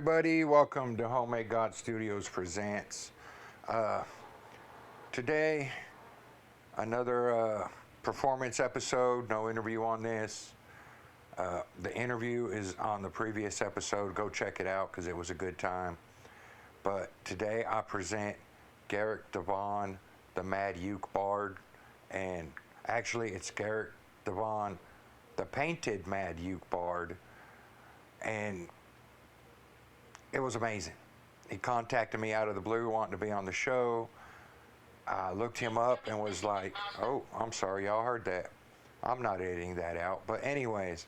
everybody. Welcome to Homemade God Studios Presents. Today, another performance episode. No interview on this. The interview is on the previous episode. Go check it out because it was a good time. But today I present Garrett Devaughn, the Mad Uke-Bard. And actually it's Garrett Devaughn, the painted Mad Uke-Bard. And it was amazing. He contacted me out of the blue wanting to be on the show. I looked him up and was like, oh, I'm sorry, y'all heard that. I'm not editing that out. But anyways,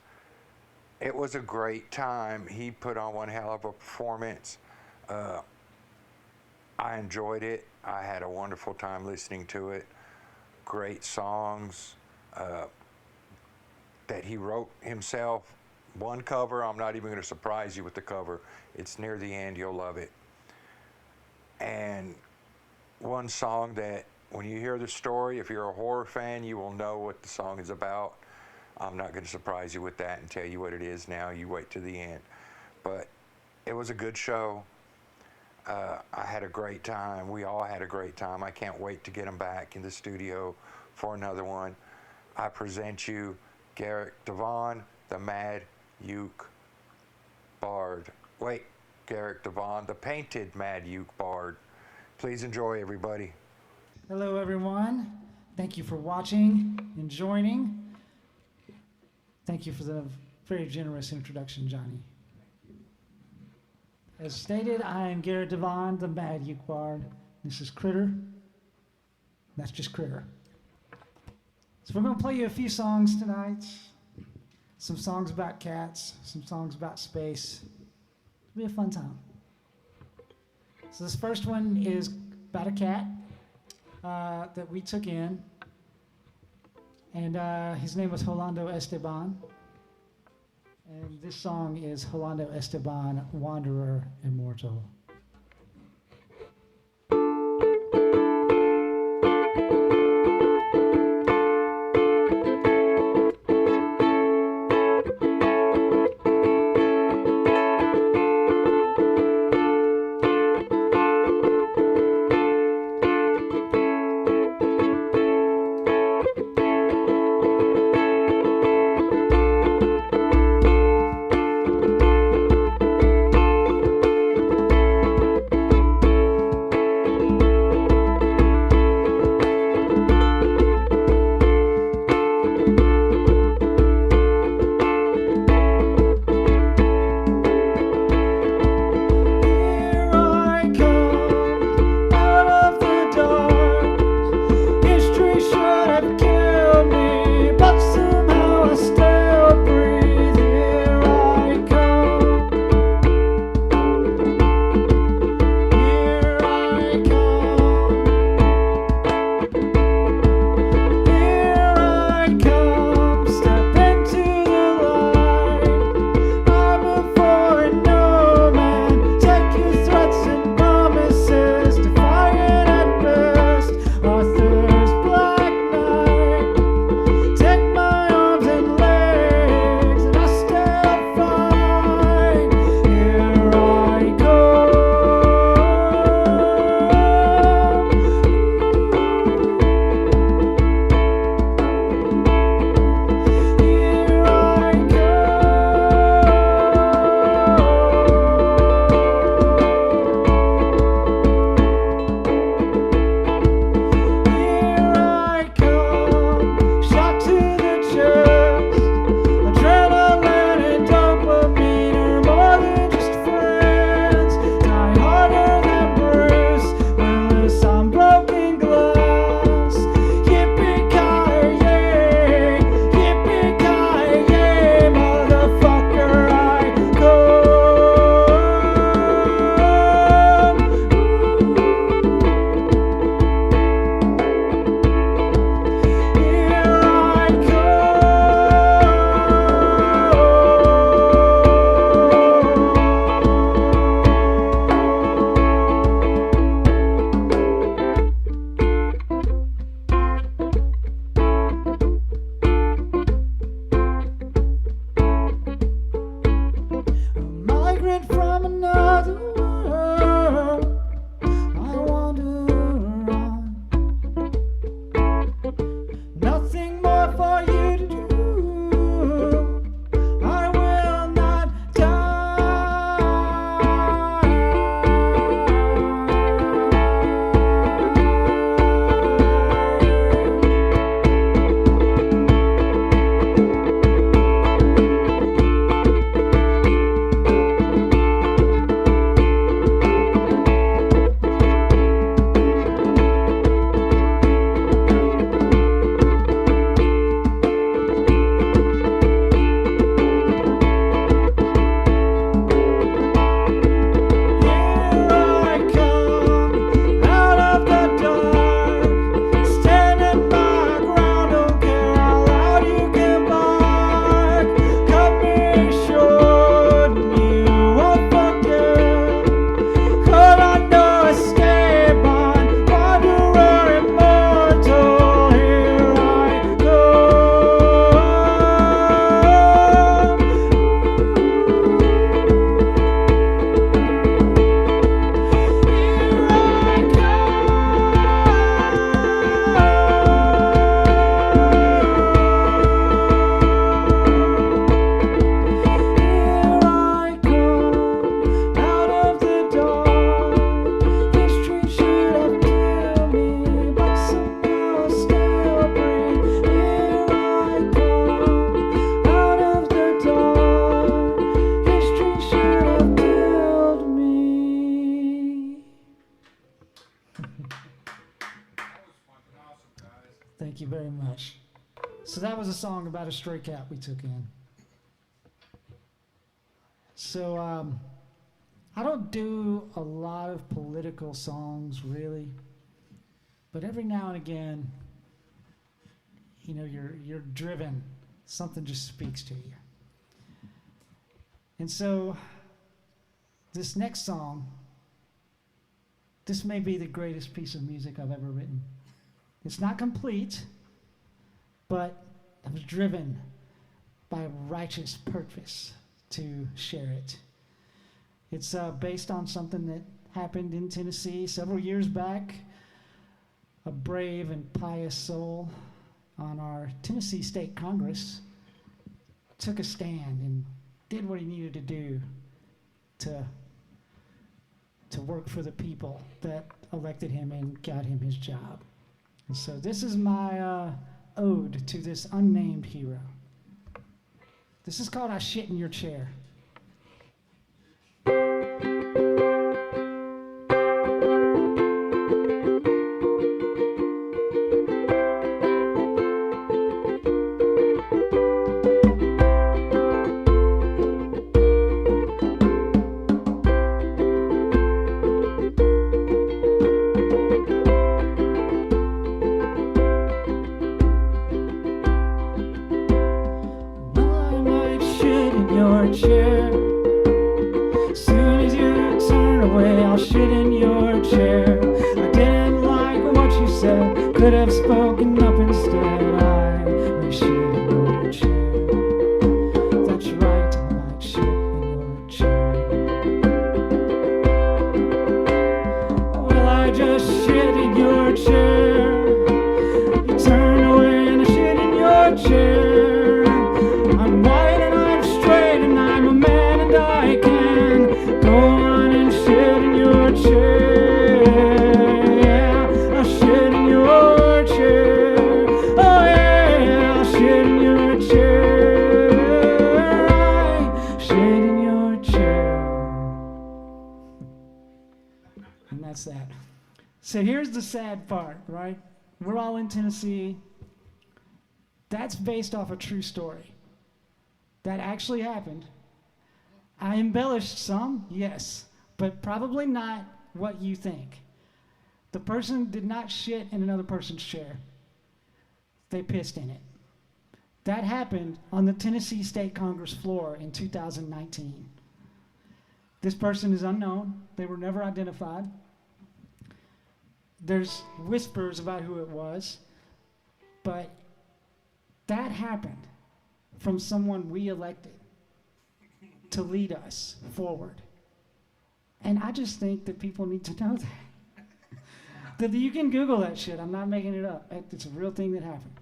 it was a great time. He put on one hell of a performance. I enjoyed it. I had a wonderful time listening to it. Great songs that he wrote himself. One cover, I'm not even going to surprise you with the cover. It's near the end, you'll love it. And one song that when you hear the story, if you're a horror fan, you will know what the song is about. I'm not going to surprise you with that and tell you what it is now. You wait to the end. But it was a good show. I had a great time. We all had a great time. I can't wait to get him back in the studio for another one. I present you Garrett Devaughn, the Mad Uke-Bard. Wait, Garrett Devaughn, the painted Mad Uke-Bard. Please enjoy, everybody. Hello, everyone. Thank you for watching and joining. Thank you for the very generous introduction, Johnny. As stated, I am Garrett Devaughn, the Mad Uke-Bard. This is Critter. That's just Critter. So we're going to play you a few songs tonight. Some songs about cats, some songs about space. It'll be a fun time. So this first one is about a cat that we took in. And his name was Rolando Esteban. And this song is Rolando Esteban, Wanderer Immortal. Thank you very much. So that was a song about a stray cat we took in. So I don't do a lot of political songs, really. But every now and again, you know, you're driven. Something just speaks to you. And so this next song, this may be the greatest piece of music I've ever written. It's not complete, but I was driven by a righteous purpose to share it. It's based on something that happened in Tennessee several years back. A brave and pious soul on our Tennessee State Congress took a stand and did what he needed to do to work for the people that elected him and got him his job. And so this is my ode to this unnamed hero. This is called I Shit in Your Chair. Could have spoken up instead. I may shit in your chair. That's right, I might shit in your chair. Well, I just shit in your chair. You turn away and I shit in your chair. I'm white and I'm straight and I'm a man and I can go on and shit in your chair. That. So here's the sad part, right? We're all in Tennessee. That's based off a true story. That actually happened. I embellished some, yes, but probably not what you think. The person did not shit in another person's chair. They pissed in it. That happened on the Tennessee State Congress floor in 2019. This person is unknown. They were never identified. There's whispers about who it was, but that happened from someone we elected to lead us forward. And I just think that people need to know that you can Google that shit. I'm not making it up. It's a real thing that happened.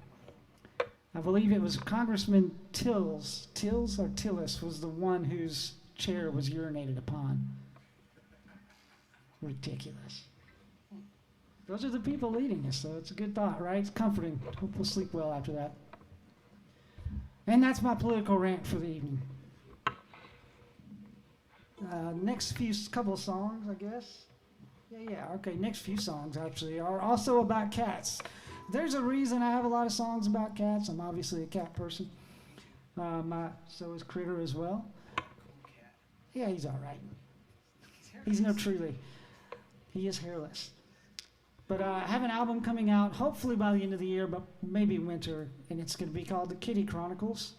I believe it was Congressman Tillis was the one whose chair was urinated upon. Ridiculous. Those are the people leading us, so it's a good thought, right? It's comforting. Hope we'll sleep well after that. And that's my political rant for the evening. Next couple of songs, I guess. Okay, next few songs actually are also about cats. There's a reason I have a lot of songs about cats. I'm obviously a cat person. So is Critter as well. Yeah, he's all right. He's no Truly. He is hairless. But I have an album coming out, hopefully by the end of the year, but maybe winter, and it's going to be called The Kitty Chronicles.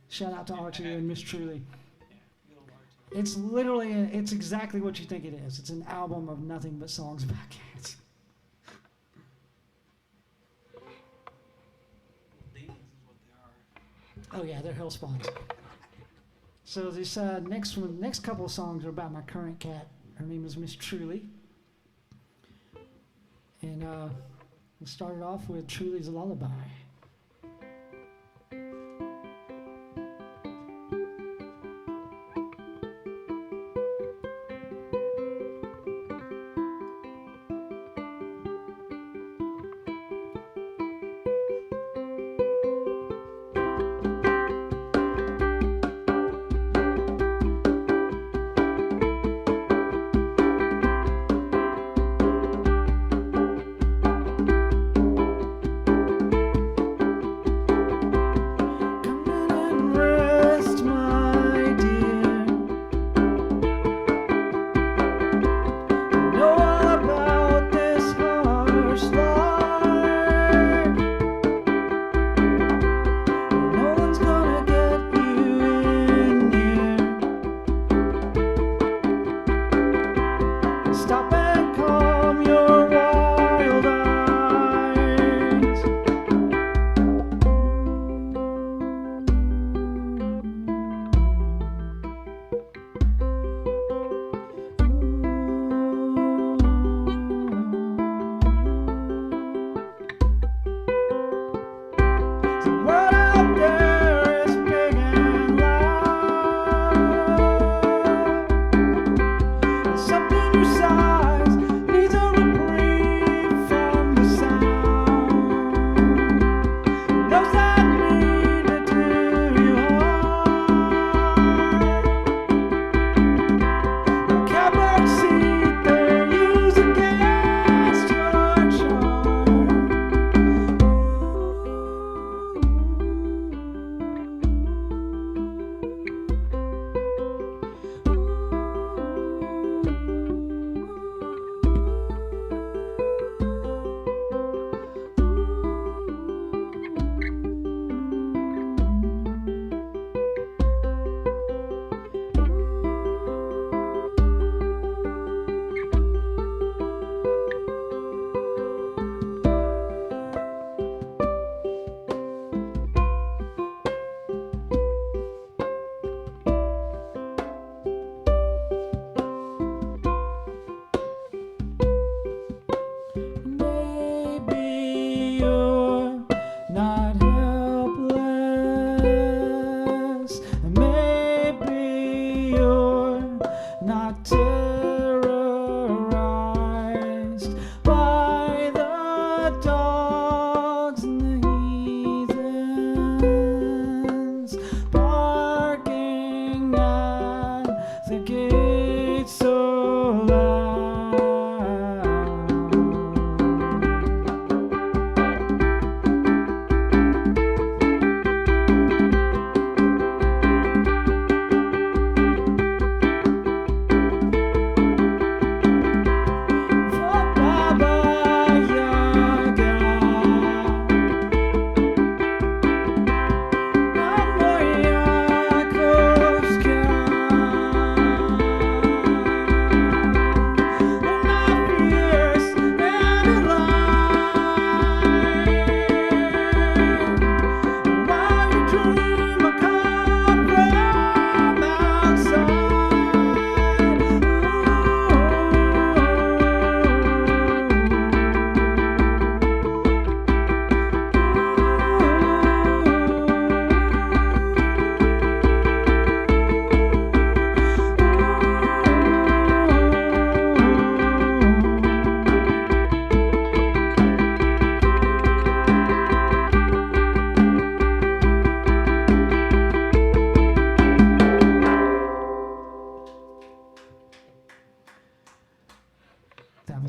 Shout out to R2 and Miss Truly. It's literally, it's exactly what you think it is. It's an album of nothing but songs about cats. Oh yeah, they're hell spawns. So this next couple of songs are about my current cat. Her name is Miss Truly. And we'll start it off with Truly's Lullaby.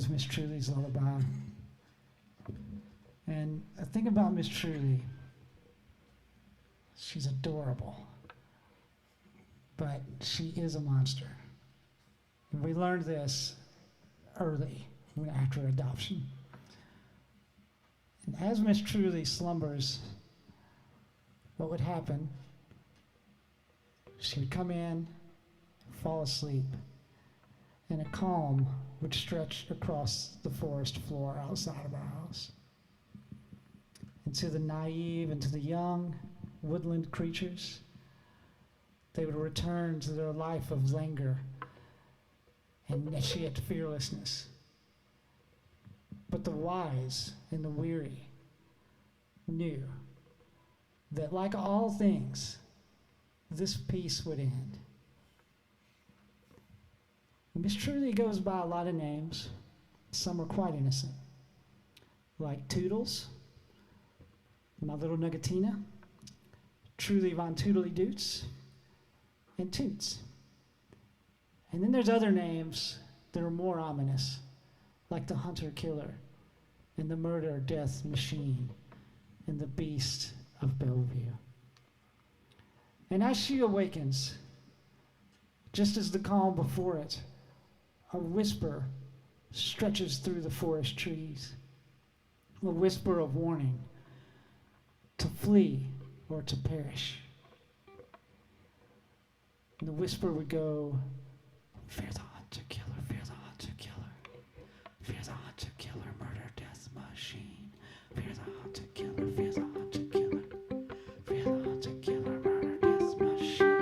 is Miss Truly's Lullaby. And the thing about Miss Truly, she's adorable, but she is a monster. And we learned this early, after adoption. And as Miss Truly slumbers, what would happen? She would come in, fall asleep, and a calm would stretch across the forest floor outside of our house. And to the naive and to the young woodland creatures, they would return to their life of languor and she had fearlessness. But the wise and the weary knew that, like all things, this peace would end. Miss Truly goes by a lot of names. Some are quite innocent, like Toodles, my little Nuggetina, Truly Von Toodly Doots, and Toots. And then there's other names that are more ominous, like the Hunter Killer, and the Murder Death Machine, and the Beast of Bellevue. And as she awakens, just as the calm before it, a whisper stretches through the forest trees, a whisper of warning to flee or to perish. And the whisper would go, fear the hunter killer, fear the hunter killer, fear the hunter killer, murder death machine, fear the hunter killer, fear the hunter killer, fear the hunter killer, murder death machine.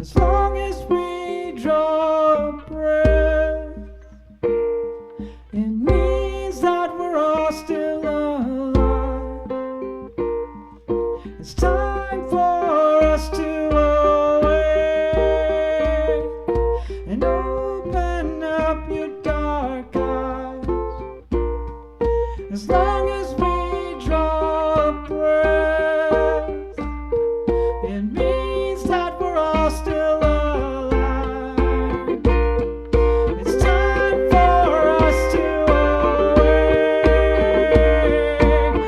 As long as we draw a breath, it means that we're all still alive. It's time for us to awake and open up your dark eyes. As long as we draw a breath, it means that we're all still alive. It's time for us to awake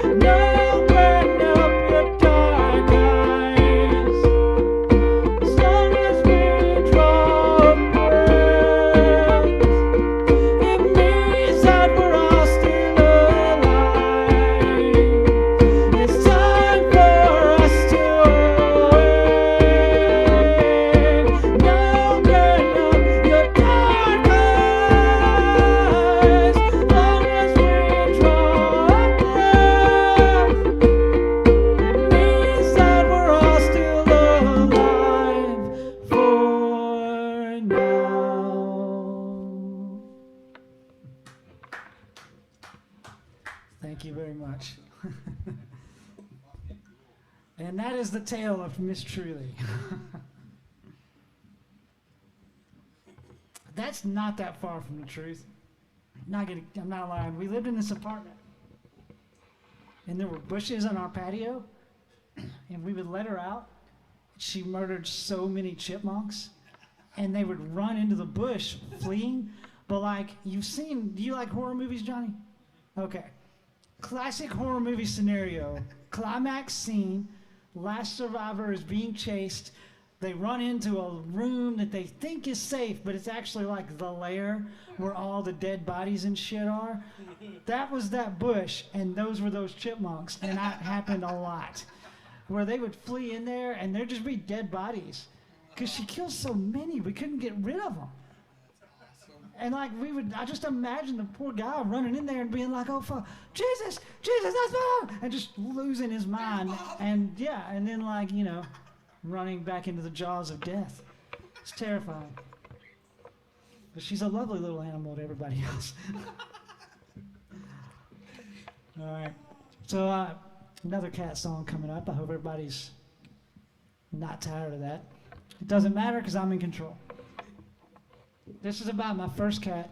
and open up your dark eyes. As long as we draw a breath, it means that we're all still alive. It's time for us to awake and open up your dark eyes. As long as we draw a breath, it means that we're all still alive for now. Thank you very much. And that is the tale of Miss Truly. That's not that far from the truth. I'm not lying. We lived in this apartment, and there were bushes on our patio, and we would let her out. She murdered so many chipmunks, and they would run into the bush fleeing. But like you've seen, do you like horror movies, Johnny? Okay. Classic horror movie scenario. Climax scene. Last survivor is being chased. They run into a room that they think is safe, but it's actually like the lair where all the dead bodies and shit are. That was that bush, and those were those chipmunks, and that happened a lot. Where they would flee in there, and there'd just be dead bodies. Because she kills so many, we couldn't get rid of them. And like I just imagine the poor guy running in there and being like, oh fuck, Jesus, that's Mom! And just losing his mind. And yeah, and then like, running back into the jaws of death. It's terrifying. But she's a lovely little animal to everybody else. All right. So another cat song coming up. I hope everybody's not tired of that. It doesn't matter because I'm in control. This is about my first cat,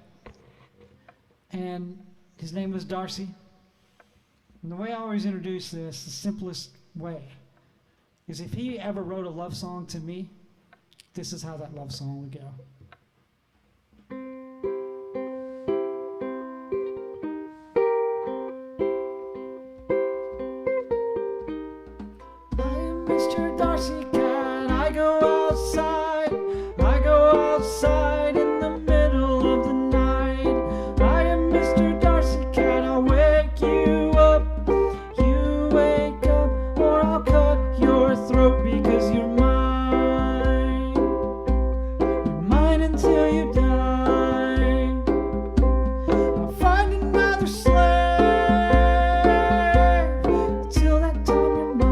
and his name was Darcy. And the way I always introduce this, the simplest way, is if he ever wrote a love song to me, this is how that love song would go. I am Mr. Darcy Cat, I go outside in the middle of the night. I am Mr. Darcy Cat, I'll wake you up, you wake up, or I'll cut your throat because you're mine. You're mine until you die. I'll find another slave, till that time you're mine.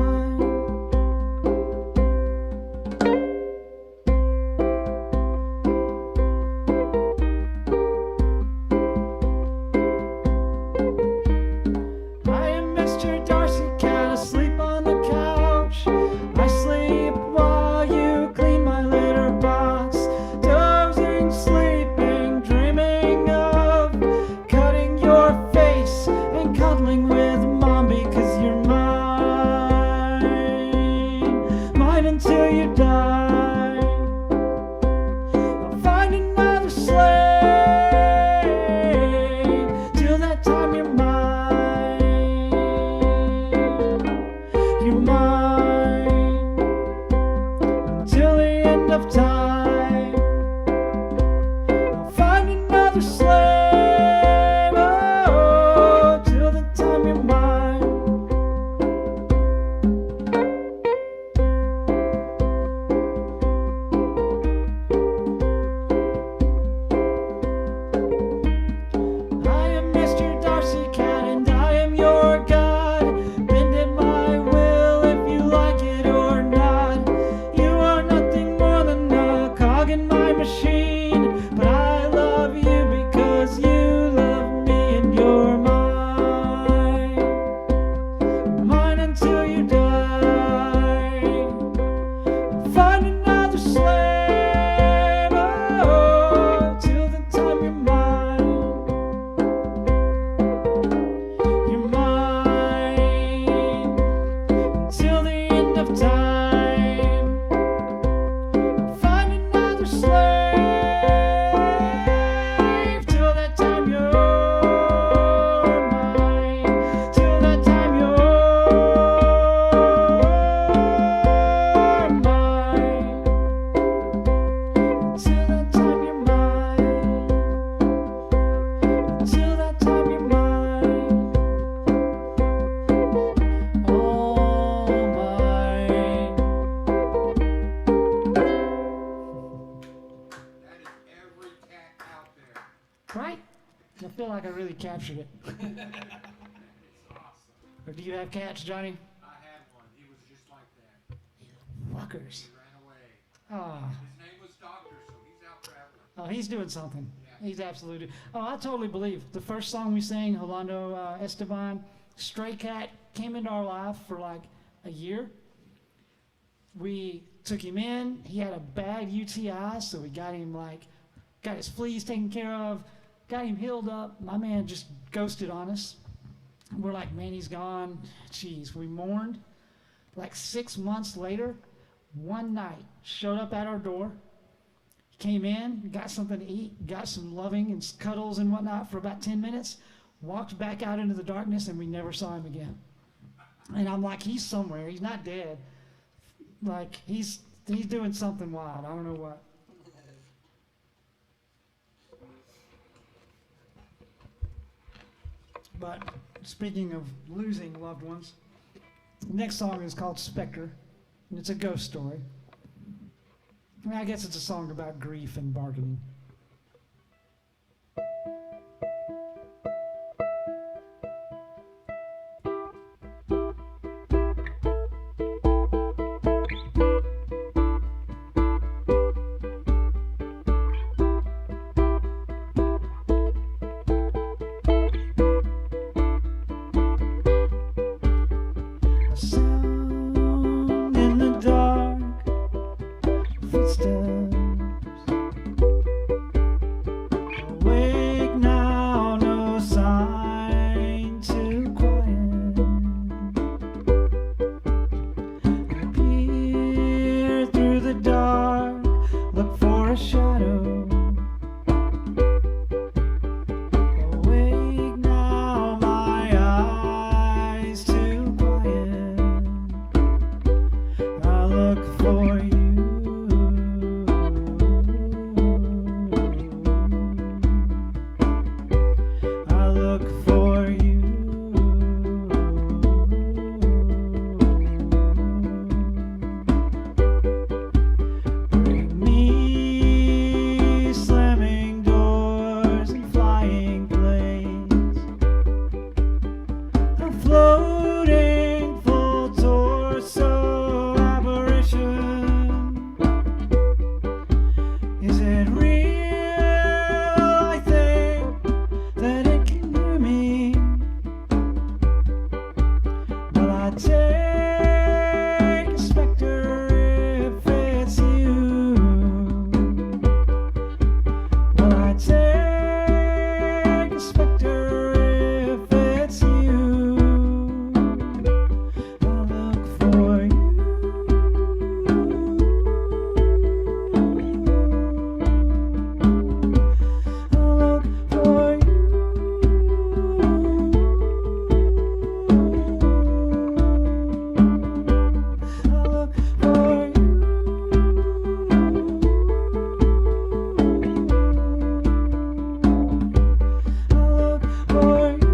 I am Mr. Darcy Cat, asleep on the couch. I sleep while you clean my litter box. Dozing, sleeping, dreaming of cutting your face and cuddling with Mom because you're mine. Mine until you die. I'll find another slave, till that time you're mine. You're mine until the end of time. I'll find another slave, oh, till the time you're mine. I am Mr. Darcy Cat and I am your God. Bend at my will if you like it or not. You are nothing more than a feel like I really captured it. It's awesome. Or do you have cats, Johnny? I had one. He was just like that. Fuckers. He ran away. Oh, His name was Doctor, so he's out traveling. oh, he's doing something. Yeah. He's absolutely. Oh, I totally believe. The first song we sang, Rolando Esteban, Stray Cat, came into our life for like a year. We took him in. He had a bad UTI, so we got him got his fleas taken care of, got him healed up. My man just ghosted on us. We're like, man, he's gone. Jeez, we mourned. Like 6 months later, one night, showed up at our door. Came in, got something to eat, got some loving and cuddles and whatnot for about 10 minutes, walked back out into the darkness, and we never saw him again. And I'm like, he's somewhere. He's not dead. Like, he's doing something wild. I don't know what. But speaking of losing loved ones, the next song is called Spectre, and it's a ghost story. And I guess it's a song about grief and bargaining. A sound in the dark, footsteps. Awake now, no sign to quiet. I peer through the dark, look for a shadow. Awake now, my eyes to quiet. I look for you. I look for you. Bring me slamming doors and flying planes. A floating full torso apparition. Is it real? I think that it can hear me. Will I take a specter if it's you? Will I take a specter if it's you? I look for you. I look for you. I look for you. I look for you.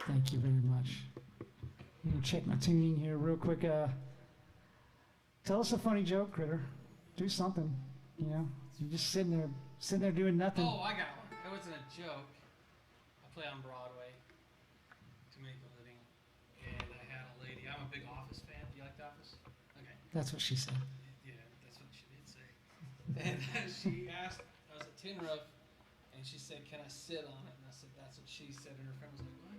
Thank you very much. I'm gonna check my tuning here real quick. Tell us a funny joke, Critter. Do something. You know, you're just sitting there doing nothing. Oh, I got one. That wasn't a joke. I play on Broadway to make a living, and I had a lady. I'm a big Office fan. Do you like The Office? Okay. That's what she said. Yeah, that's what she did say. And she asked, I was at Tin Roof, and she said, "Can I sit on it?" And I said, "That's what she said." And her friend was like, "What?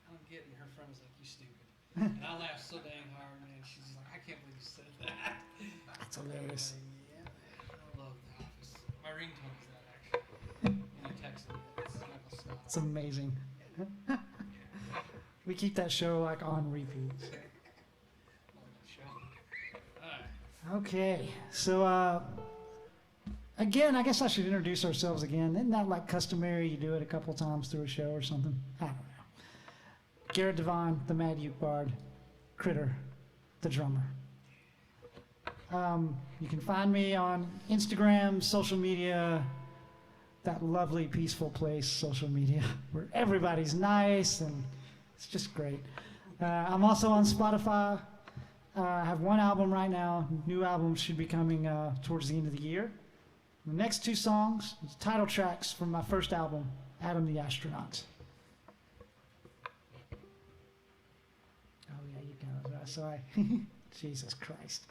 I don't get it." And her friend was like, "You stupid." And I laughed so dang hard, man. She's just like, "I can't believe you said that." That's hilarious. Yeah, man, I love The Office. My ringtone is that actually. When you text me, it's Michael Scott. It's amazing. We keep that show like on repeat. Okay, so again, I guess I should introduce ourselves again. Isn't that like customary? You do it a couple times through a show or something? I don't know. Garrett Devaughn, the Mad Uke-Bard, Critter, the drummer. You can find me on Instagram, social media, that lovely, peaceful place, social media, where everybody's nice and it's just great. I'm also on Spotify. I have one album right now. New album should be coming towards the end of the year. The next two songs, title tracks from my first album, Adam the Astronaut. Oh yeah, you go. So I, Jesus Christ.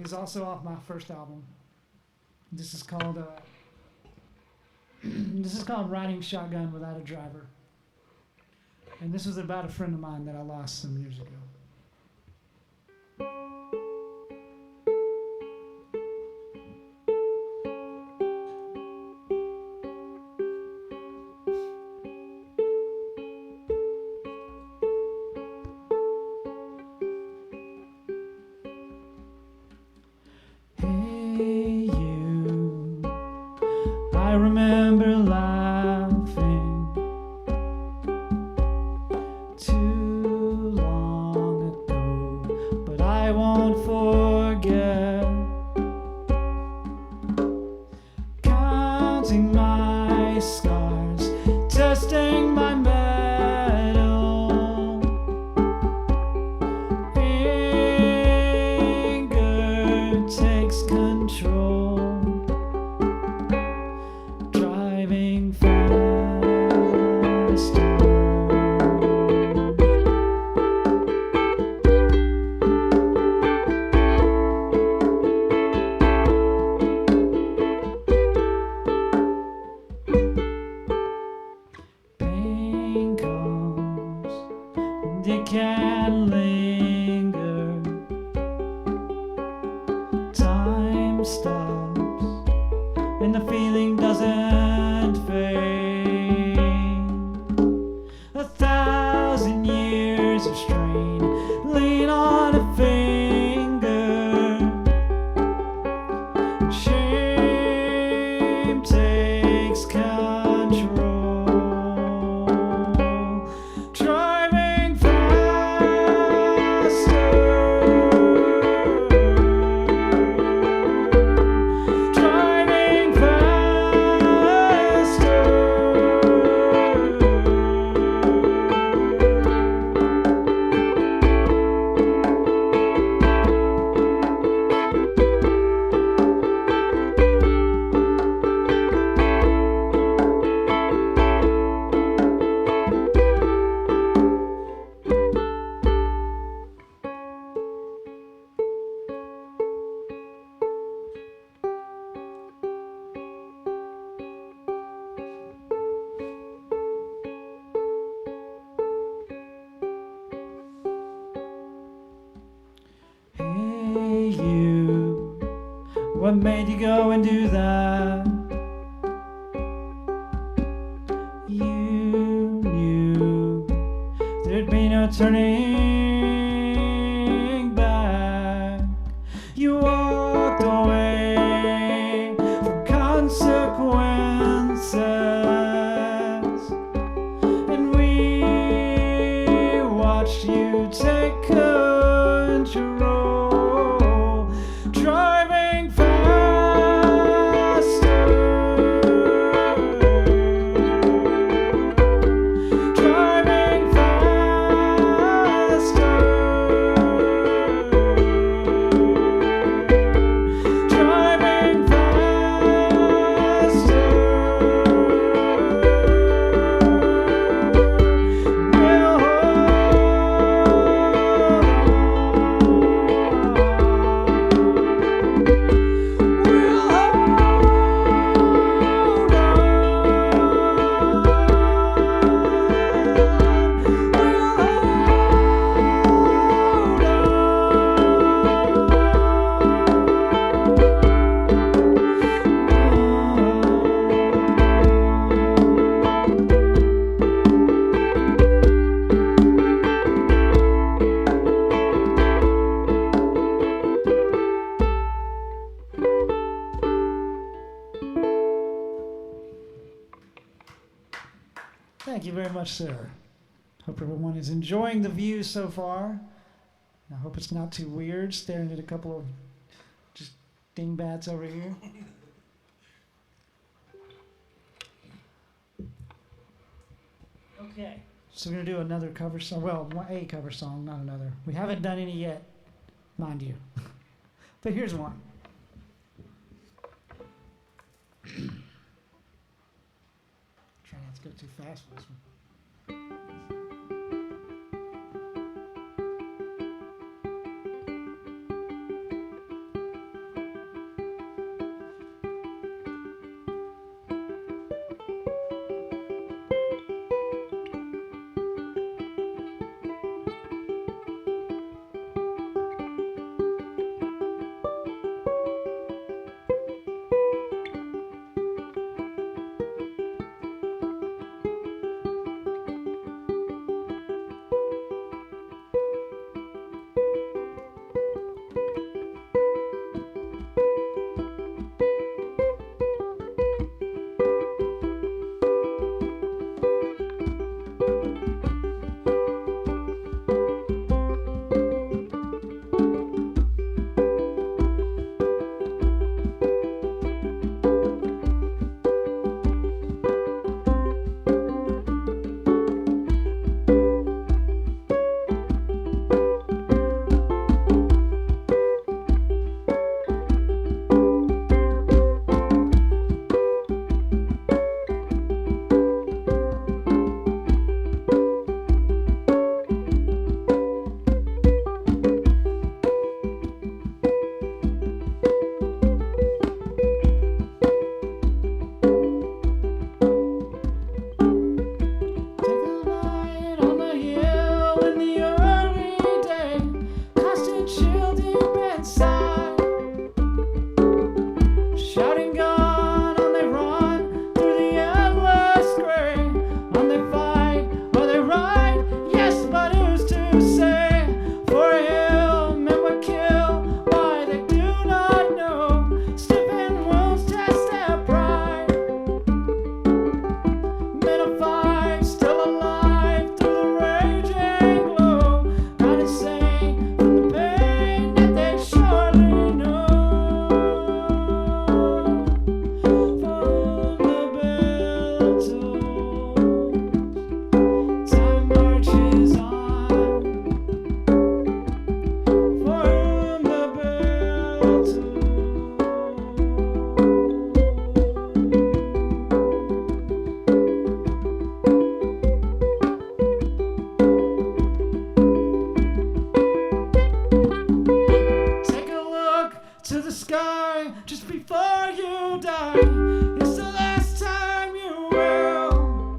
is also off my first album. This is called Riding Shotgun Without a Driver. And this was about a friend of mine that I lost some years ago. Hey you, I remember laughing too long ago, but I won't forget. Counting my scars, testing my mettle. Anger takes control, driving faster. Pain comes, and it can linger. Time stops, and the feeling doesn't fade. 1,000 years of strain, lean on a finger. Shame takes control, driving faster, driving faster. Hey you, what made you go and do that? You knew there'd be no turning back. You walked away from consequences, and we watched you take control, driving faster, driving faster, driving faster. We'll Thank you very much, sir. Hope everyone is enjoying the view so far. I hope it's not too weird staring at a couple of just dingbats over here. Okay, so we're going to do another cover song. Well, a cover song, not another. We haven't done any yet, mind you. But here's one. Try not to go too fast for this one. cry just before you die. It's the last time you will.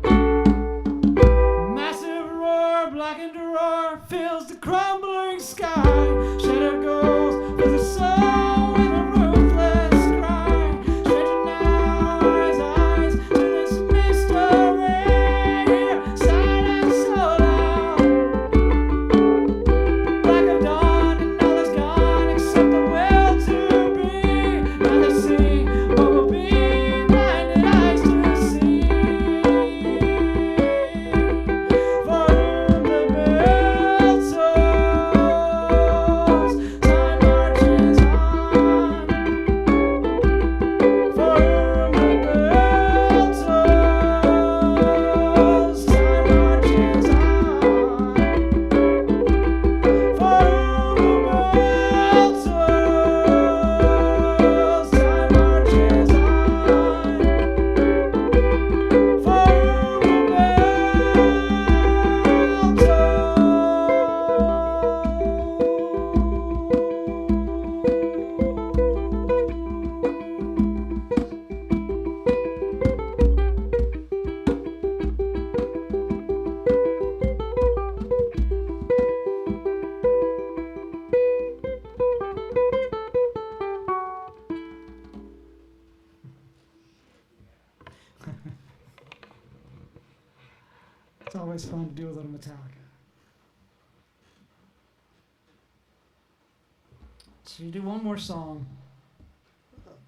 Massive roar, blackened roar, fills the crumbling sky. Shadow goes for the soul in a ruthless cry. Stretching out his eyes to this mystery. Silence so loud. Black of dawn and all is gone except the will to be. Now they see what will be, blinded eyes to see. For whom the bell tolls, time marches on. For whom the bell tolls, time marches on. For whom the bell tolls, time marches on. For whom the It's always fun to do a little Metallica. So you do one more song.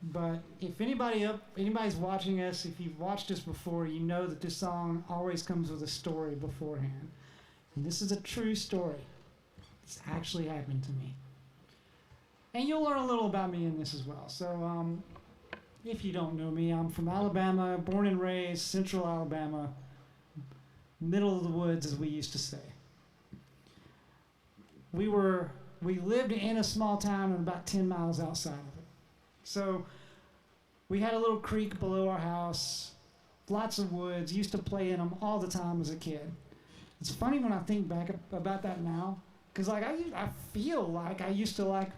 But if anybody's watching us, if you've watched us before, you know that this song always comes with a story beforehand. And this is a true story. It's actually happened to me. And you'll learn a little about me in this as well. So if you don't know me, I'm from Alabama, born and raised, central Alabama. Middle of the woods, as we used to say. We lived in a small town and about 10 miles outside of it. So we had a little creek below our house, lots of woods, used to play in them all the time as a kid. It's funny when I think back about that now, because like I feel like I used to like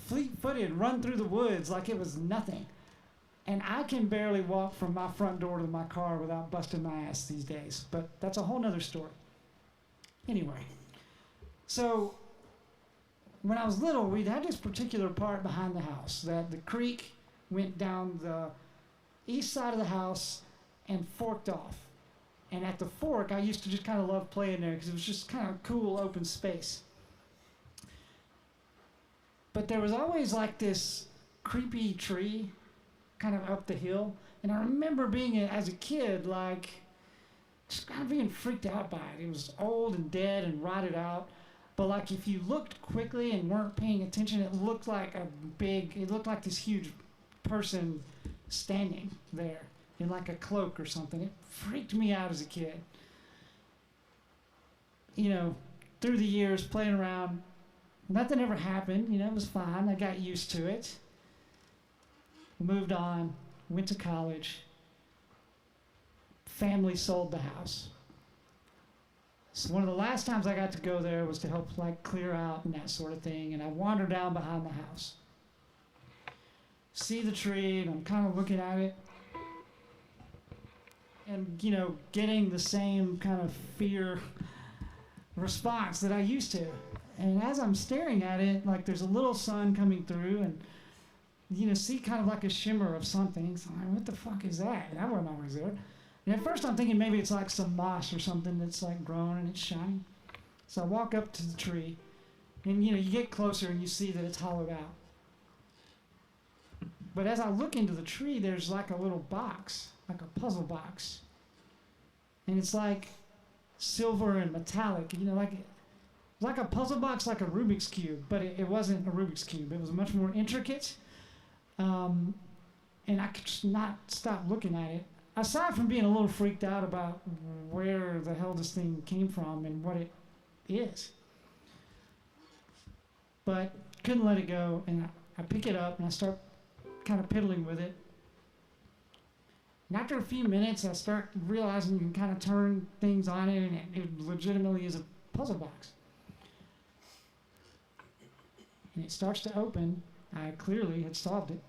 fleet-footed run through the woods like it was nothing. And I can barely walk from my front door to my car without busting my ass these days. But that's a whole nother story. Anyway, so when I was little, we had this particular part behind the house that the creek went down the east side of the house and forked off. And at the fork, I used to just kind of love playing there because it was just kind of cool open space. But there was always like this creepy tree kind of up the hill, and I remember being as a kid like just kind of being freaked out by it. It was old and dead and rotted out, but like if you looked quickly and weren't paying attention, it looked like this huge person standing there in like a cloak or something. It freaked me out as a kid. You know, through the years playing around, nothing ever happened. You know, it was fine. I got used to it. Moved on, went to college. Family sold the house. So one of the last times I got to go there was to help like clear out and that sort of thing. And I wandered down behind the house. See the tree, and I'm kind of looking at it. And, you know, getting the same kind of fear response that I used to. And as I'm staring at it, like there's a little sun coming through, and you know, see kind of like a shimmer of something. So I'm like, what the fuck is that? That wasn't always there. And at first I'm thinking maybe it's like some moss or something that's like grown and it's shining. So I walk up to the tree, and you know, you get closer and you see that it's hollowed out. But as I look into the tree, there's like a little box, like a puzzle box. And it's like silver and metallic, you know, like a puzzle box, like a Rubik's Cube, but it wasn't a Rubik's Cube. It was much more intricate. And I could just not stop looking at it. Aside from being a little freaked out about where the hell this thing came from and what it is. But couldn't let it go, and I pick it up and I start kind of piddling with it. And after a few minutes, I start realizing you can kind of turn things on it, and it legitimately is a puzzle box. And it starts to open, I clearly had solved it.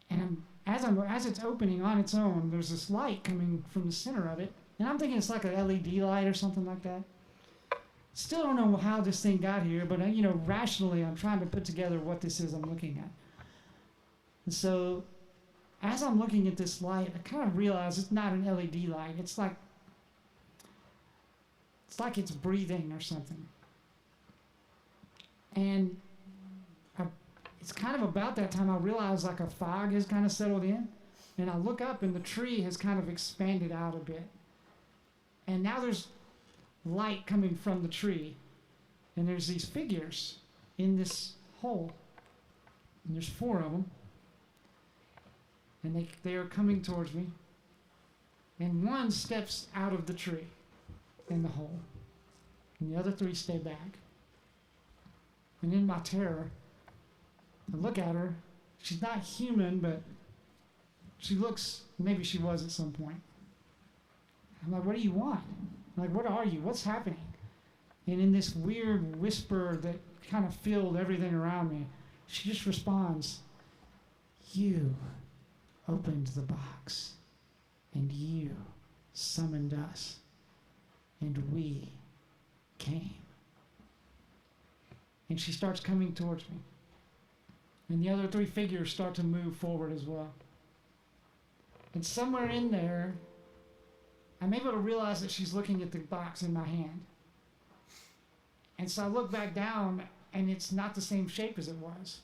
And as it's opening on its own, there's this light coming from the center of it, and I'm thinking it's like an LED light or something like that. Still don't know how this thing got here, but rationally, I'm trying to put together what this is I'm looking at. And so, as I'm looking at this light, I kind of realize it's not an LED light. It's like it's breathing or something. And it's kind of about that time I realize like a fog has kind of settled in, and I look up and the tree has kind of expanded out a bit. And now there's light coming from the tree, and there's these figures in this hole, and there's 4 of them, and they are coming towards me, and one steps out of the tree in the hole, and the other 3 stay back. And in my terror, I look at her. She's not human, but she looks, maybe she was at some point. I'm like, what do you want? I'm like, what are you? What's happening? And in this weird whisper that kind of filled everything around me, she just responds, you opened the box, and you summoned us, and we came. And she starts coming towards me. And the other 3 figures start to move forward as well. And somewhere in there, I'm able to realize that she's looking at the box in my hand. And so I look back down, and it's not the same shape as it was.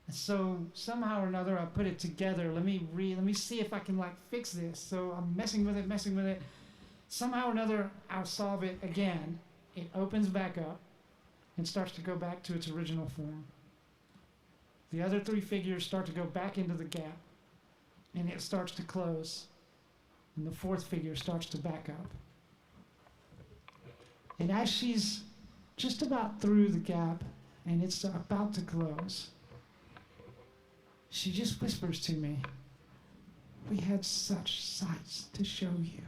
And so somehow or another, I put it together. Let me see if I can fix this. So I'm messing with it. Somehow or another, I'll solve it again. It opens back up and starts to go back to its original form. The other 3 figures start to go back into the gap, and it starts to close. And the 4th figure starts to back up. And as she's just about through the gap and it's about to close, she just whispers to me, we had such sights to show you.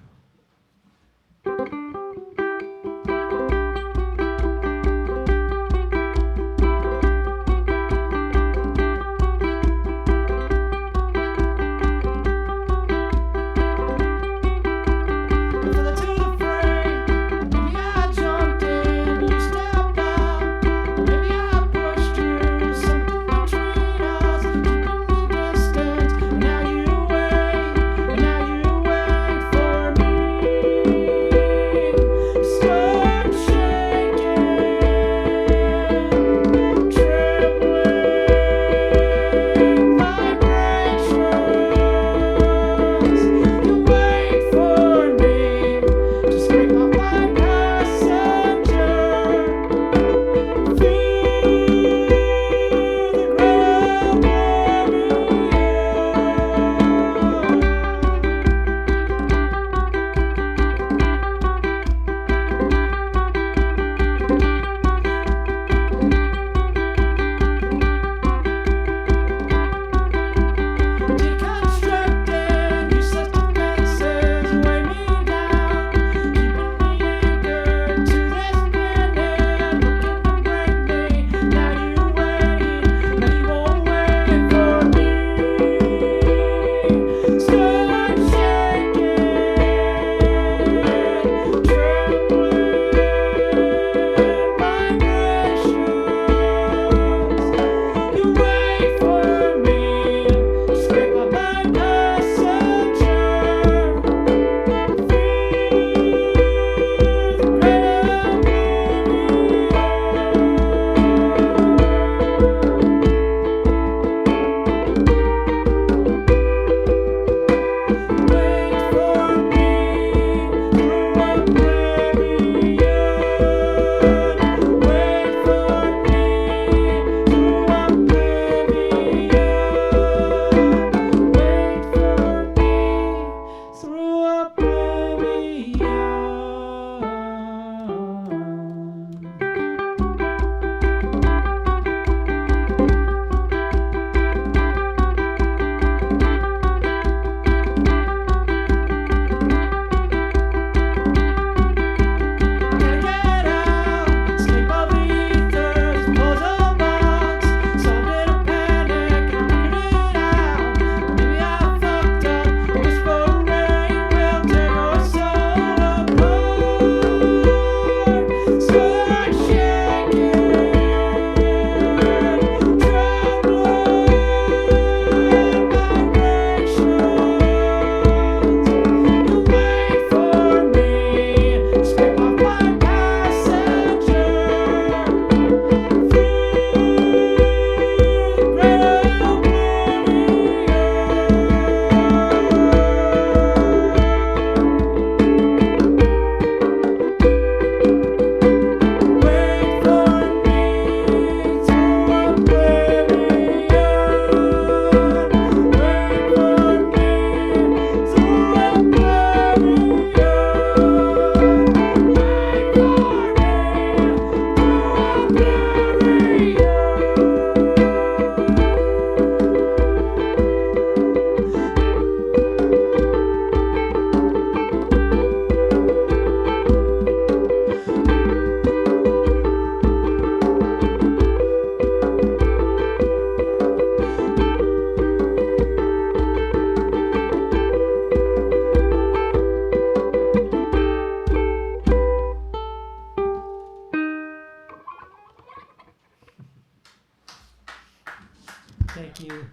Thank you.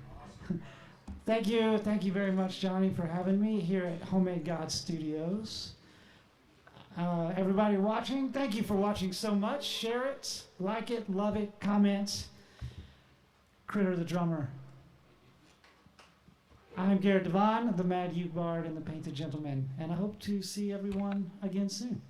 Thank you very much, Johnny, for having me here at Homemade God Studios. Everybody watching, thank you for watching so much. Share it, like it, love it, comment. Critter the drummer. I'm Garrett Devaughn, the Mad Uke-Bard and the Painted Gentleman, and I hope to see everyone again soon.